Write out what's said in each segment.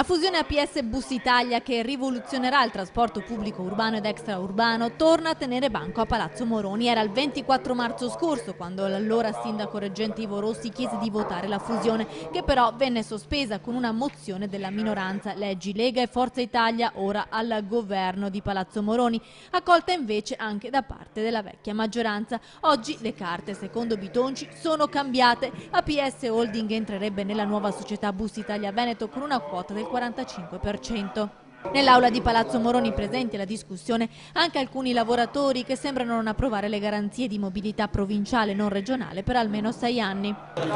La fusione APS Bus Italia, che rivoluzionerà il trasporto pubblico urbano ed extraurbano, torna a tenere banco a Palazzo Moroni. Era il 24 marzo scorso quando l'allora sindaco reggente Ivo Rossi chiese di votare la fusione, che però venne sospesa con una mozione della minoranza Leggi Lega e Forza Italia, ora al governo di Palazzo Moroni, accolta invece anche da parte della vecchia maggioranza. Oggi le carte, secondo Bitonci, sono cambiate. APS Holding entrerebbe nella nuova società Bus Italia Veneto con una quota del 45%. Nell'aula di Palazzo Moroni presenti alla discussione anche alcuni lavoratori che sembrano non approvare le garanzie di mobilità provinciale non regionale per almeno 6 anni. Non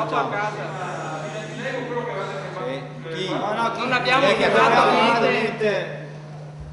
abbiamo firmato niente.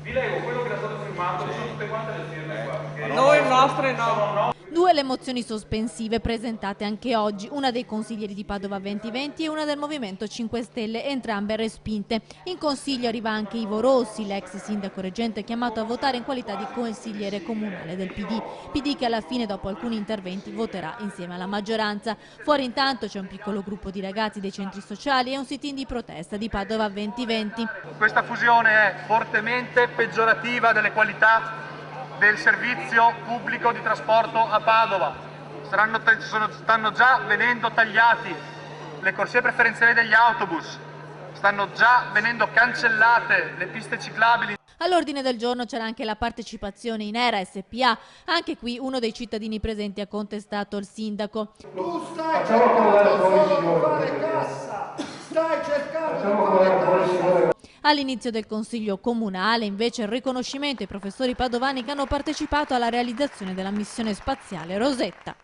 Vi leggo quello che era stato firmato, sono tutte quante le firme qua. Noi nostre no. Due le mozioni sospensive presentate anche oggi, una dei consiglieri di Padova 2020 e una del Movimento 5 Stelle, entrambe respinte. In consiglio arriva anche Ivo Rossi, l'ex sindaco reggente chiamato a votare in qualità di consigliere comunale del PD che alla fine, dopo alcuni interventi, voterà insieme alla maggioranza. Fuori intanto c'è un piccolo gruppo di ragazzi dei centri sociali e un sit-in di protesta di Padova 2020. Questa fusione è fortemente peggiorativa delle qualità del servizio pubblico di trasporto a Padova. Stanno già venendo tagliati le corsie preferenziali degli autobus, stanno già venendo cancellate le piste ciclabili. All'ordine del giorno c'era anche la partecipazione in ERA SPA. Anche qui uno dei cittadini presenti ha contestato il sindaco. Tu stai cercando solo di fare cassa, stai cercando di fare cassa. All'inizio del Consiglio Comunale, invece, il riconoscimento ai professori padovani che hanno partecipato alla realizzazione della missione spaziale Rosetta.